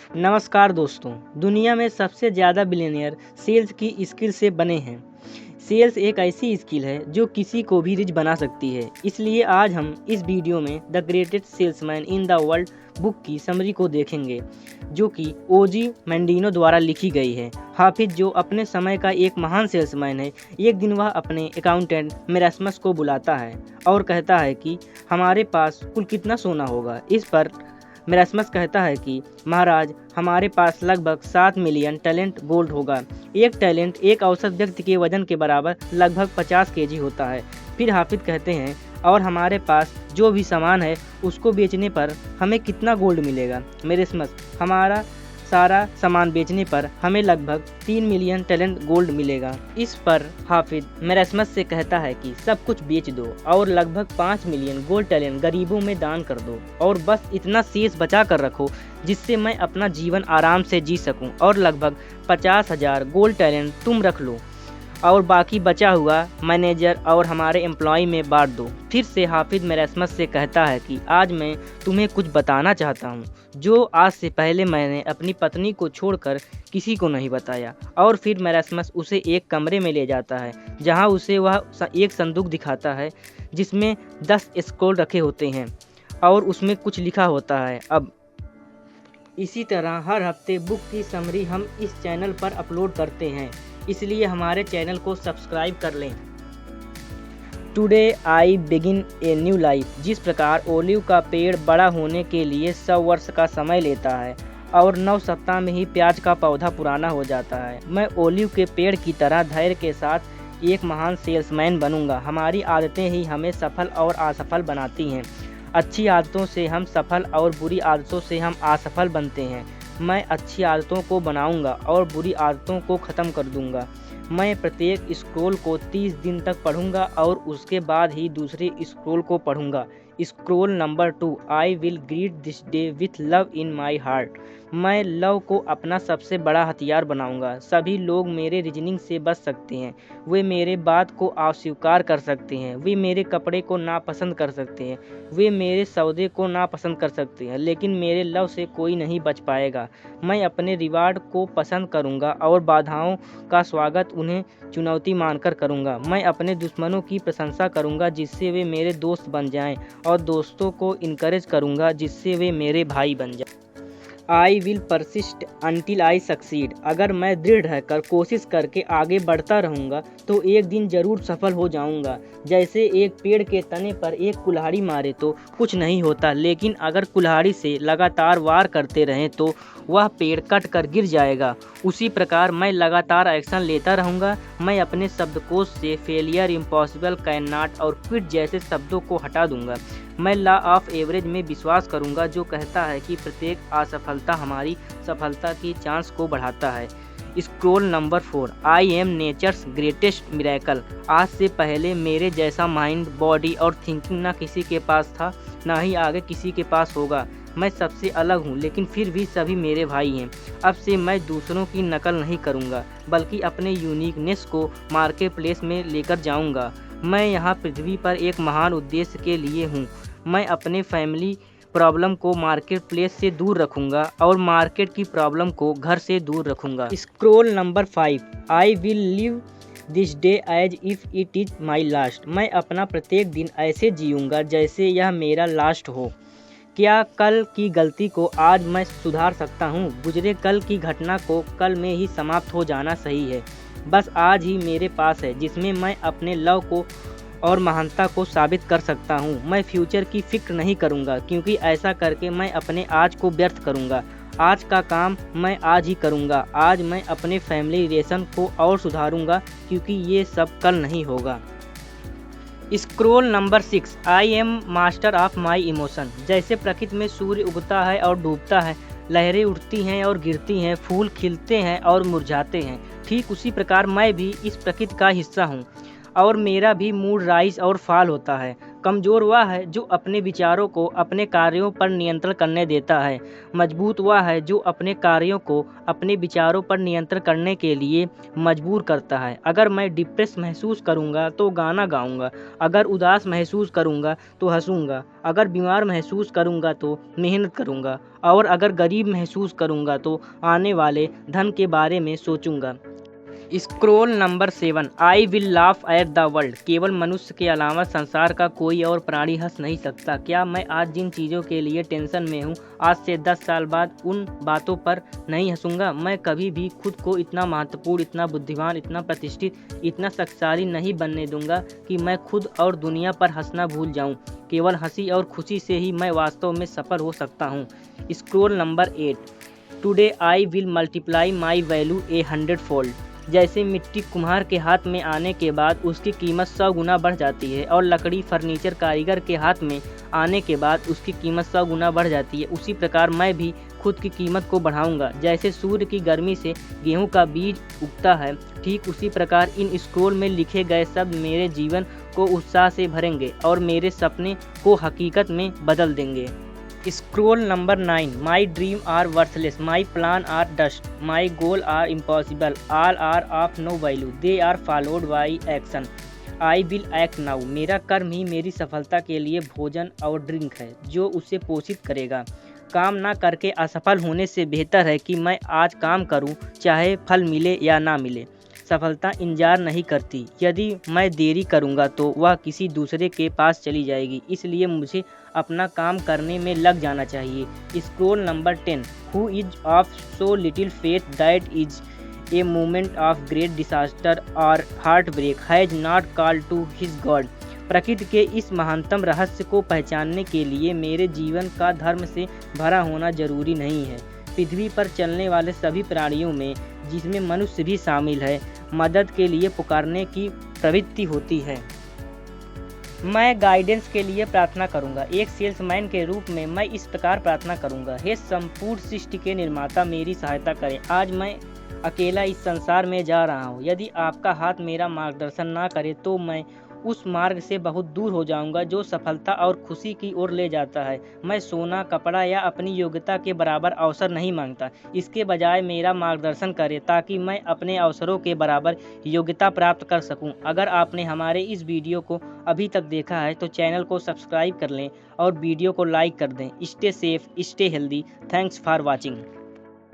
नमस्कार दोस्तों, दुनिया में सबसे ज़्यादा बिलियनियर सेल्स की स्किल से बने हैं। सेल्स एक ऐसी स्किल है जो किसी को भी रिच बना सकती है। इसलिए आज हम इस वीडियो में the greatest salesman in the world book की समरी को देखेंगे, जो कि ओजी मैंडिनो द्वारा लिखी गई है। हाफिज, जो अपने समय का एक महान सेल्समैन है, एक दिन वह अपने अकाउंटेंट मेरास्मस को बुलाता है और कहता है कि हमारे पास कुल कितना सोना होगा। इस पर मेरास्मस कहता है कि महाराज, हमारे पास लगभग 7 मिलियन टैलेंट गोल्ड होगा। एक टैलेंट एक औसत व्यक्ति के वजन के बराबर लगभग 50 केजी होता है। फिर हाफिज कहते हैं, और हमारे पास जो भी सामान है उसको बेचने पर हमें कितना गोल्ड मिलेगा। मेरास्मस, हमारा सारा सामान बेचने पर हमें लगभग 3 मिलियन टैलेंट गोल्ड मिलेगा। इस पर हाफिज मेरास्मस से कहता है कि सब कुछ बेच दो और लगभग 5 मिलियन गोल्ड टैलेंट गरीबों में दान कर दो, और बस इतना शेष बचा कर रखो जिससे मैं अपना जीवन आराम से जी सकूं, और लगभग 50,000 गोल्ड टैलेंट तुम रख लो और बाकी बचा हुआ मैनेजर और हमारे एम्प्लॉय में बांट दो। फिर से हाफिज मेरास्मस से कहता है कि आज मैं तुम्हें कुछ बताना चाहता हूँ जो आज से पहले मैंने अपनी पत्नी को छोड़कर किसी को नहीं बताया। और फिर मेरास्मस उसे एक कमरे में ले जाता है जहाँ उसे वह एक संदूक दिखाता है जिसमें 10 स्क्रॉल रखे होते हैं और उसमें कुछ लिखा होता है। अब इसी तरह हर हफ्ते बुक की समरी हम इस चैनल पर अपलोड करते हैं, इसलिए हमारे चैनल को सब्सक्राइब कर लें। Today I begin a new life. जिस प्रकार ओलिव का पेड़ बड़ा होने के लिए 100 वर्ष का समय लेता है और 9 सप्ताह में ही प्याज का पौधा पुराना हो जाता है, मैं ओलिव के पेड़ की तरह धैर्य के साथ एक महान सेल्समैन बनूंगा। हमारी आदतें ही हमें सफल और असफल बनाती हैं। अच्छी आदतों से हम सफल और बुरी आदतों से हम असफल बनते हैं। मैं अच्छी आदतों को बनाऊंगा और बुरी आदतों को ख़त्म कर दूंगा। मैं प्रत्येक स्क्रॉल को 30 दिन तक पढ़ूंगा और उसके बाद ही दूसरे स्क्रॉल को पढ़ूंगा। Scroll number 2, I will greet this day with love in my heart. मैं लव को अपना सबसे बड़ा हथियार बनाऊंगा। सभी लोग मेरे रीजनिंग से बच सकते हैं, वे मेरे बात को अस्वीकार कर सकते हैं, वे मेरे कपड़े को नापसंद कर सकते हैं, वे मेरे सौदे को नापसंद कर सकते हैं, लेकिन मेरे लव से कोई नहीं बच पाएगा। मैं अपने रिवार्ड को पसंद करूंगा और बाधाओं का स्वागत उन्हें चुनौती मानकर करूंगा। मैं अपने दुश्मनों की प्रशंसा करूंगा जिससे वे मेरे दोस्त बन जाएं, और दोस्तों को इनकरेज करूंगा जिससे वे मेरे भाई बन जाएं। I will persist until I succeed. अगर मैं दृढ़ रहकर कोशिश करके आगे बढ़ता रहूँगा तो एक दिन ज़रूर सफल हो जाऊँगा। जैसे एक पेड़ के तने पर एक कुल्हाड़ी मारे तो कुछ नहीं होता, लेकिन अगर कुल्हाड़ी से लगातार वार करते रहें तो वह पेड़ कट कर गिर जाएगा। उसी प्रकार मैं लगातार एक्शन लेता रहूँगा। मैं अपने शब्दकोश से फेलियर, इम्पॉसिबल, कैन नॉट और क्विट जैसे शब्दों को हटा दूँगा। मैं लॉ ऑफ एवरेज में विश्वास करूंगा, जो कहता है कि प्रत्येक असफलता हमारी सफलता की चांस को बढ़ाता है। Scroll number 4, I am nature's greatest miracle. आज से पहले मेरे जैसा माइंड, बॉडी और थिंकिंग ना किसी के पास था, ना ही आगे किसी के पास होगा। मैं सबसे अलग हूँ, लेकिन फिर भी सभी मेरे भाई हैं। अब से मैं दूसरों की नकल नहीं करूँगा, बल्कि अपने यूनिकनेस को मार्केट प्लेस में लेकर जाऊँगा। मैं यहाँ पृथ्वी पर एक महान उद्देश्य के लिए हूँ। मैं अपने फैमिली प्रॉब्लम को मार्केट प्लेस से दूर रखूँगा और मार्केट की प्रॉब्लम को घर से दूर रखूँगा। Scroll number 5, I will live this day as if it is my last. मैं अपना प्रत्येक दिन ऐसे जीऊँगा जैसे यह मेरा लास्ट हो। क्या कल की गलती को आज मैं सुधार सकता हूँ? गुजरे कल की घटना को कल में ही समाप्त हो जाना सही है। बस आज ही मेरे पास है जिसमें मैं अपने लव को और महानता को साबित कर सकता हूँ। मैं फ्यूचर की फिक्र नहीं करूँगा, क्योंकि ऐसा करके मैं अपने आज को व्यर्थ करूँगा। आज का काम मैं आज ही करूँगा। आज मैं अपने फैमिली रिलेशन को और सुधारूँगा, क्योंकि ये सब कल नहीं होगा। Scroll number 6, I am master of my emotion. जैसे प्रकृति में सूर्य उगता है और डूबता है, लहरें उठती हैं और गिरती हैं, फूल खिलते हैं और मुरझाते हैं, ठीक उसी प्रकार मैं भी इस प्रकृति का हिस्सा हूँ और मेरा भी मूड राइज और फॉल होता है। कमज़ोर वह है जो अपने विचारों को अपने कार्यों पर नियंत्रण करने देता है। मजबूत वह है जो अपने कार्यों को अपने विचारों पर नियंत्रण करने के लिए मजबूर करता है। अगर मैं डिप्रेस महसूस करूँगा तो गाना गाऊँगा, अगर उदास महसूस करूँगा तो हंसूँगा, अगर बीमार महसूस करूँगा तो मेहनत करूँगा और अगर गरीब महसूस करूँगा तो आने वाले धन के बारे में सोचूँगा। Scroll number 7, I will laugh at the world. केवल मनुष्य के अलावा संसार का कोई और प्राणी हंस नहीं सकता। क्या मैं आज जिन चीज़ों के लिए टेंशन में हूँ, आज से 10 साल बाद उन बातों पर नहीं हंसूंगा? मैं कभी भी खुद को इतना महत्वपूर्ण, इतना बुद्धिमान, इतना प्रतिष्ठित, इतना शक्तिशाली नहीं बनने दूंगा कि मैं खुद और दुनिया पर हंसना भूल जाऊं। केवल हंसी और खुशी से ही मैं वास्तव में सफल हो सकता हूँ। Scroll number 8, today I will multiply my value 100 fold. जैसे मिट्टी कुम्हार के हाथ में आने के बाद उसकी कीमत 100 गुना बढ़ जाती है और लकड़ी फर्नीचर कारीगर के हाथ में आने के बाद उसकी कीमत 100 गुना बढ़ जाती है, उसी प्रकार मैं भी खुद की कीमत को बढ़ाऊंगा। जैसे सूर्य की गर्मी से गेहूं का बीज उगता है, ठीक उसी प्रकार इन स्क्रोल में लिखे गए शब्द मेरे जीवन को उत्साह से भरेंगे और मेरे सपने को हकीकत में बदल देंगे। Scroll number 9, my dream are worthless, my plan are dust, my goal are impossible, all are of no value, they are followed by action, I will act now. मेरा कर्म ही मेरी सफलता के लिए भोजन और ड्रिंक है जो उसे पोषित करेगा। काम ना करके असफल होने से बेहतर है कि मैं आज काम करूं, चाहे फल मिले या ना मिले। सफलता इंतजार नहीं करती, यदि मैं देरी करूंगा तो वह किसी दूसरे के पास चली जाएगी, इसलिए मुझे अपना काम करने में लग जाना चाहिए। Scroll number 10, who is of so little faith that is a moment of great disaster और heartbreak has not called to his God. प्रकृति के इस महानतम रहस्य को पहचानने के लिए मेरे जीवन का धर्म से भरा होना जरूरी नहीं है। पृथ्वी पर चलने वाले सभी प्राणियों में, जिसमें मनुष्य भी शामिल है, मदद के लिए पुकारने की प्रवृत्ति होती है। मैं गाइडेंस के लिए प्रार्थना करूंगा। एक सेल्समैन के रूप में मैं इस प्रकार प्रार्थना करूंगा, हे संपूर्ण सृष्टि के निर्माता, मेरी सहायता करें। आज मैं अकेला इस संसार में जा रहा हूं। यदि आपका हाथ मेरा मार्गदर्शन ना करे तो मैं उस मार्ग से बहुत दूर हो जाऊंगा जो सफलता और खुशी की ओर ले जाता है। मैं सोना, कपड़ा या अपनी योग्यता के बराबर अवसर नहीं मांगता। इसके बजाय मेरा मार्गदर्शन करें ताकि मैं अपने अवसरों के बराबर योग्यता प्राप्त कर सकूं। अगर आपने हमारे इस वीडियो को अभी तक देखा है तो चैनल को सब्सक्राइब कर लें और वीडियो को लाइक कर दें। Stay safe, stay healthy. Thanks for watching.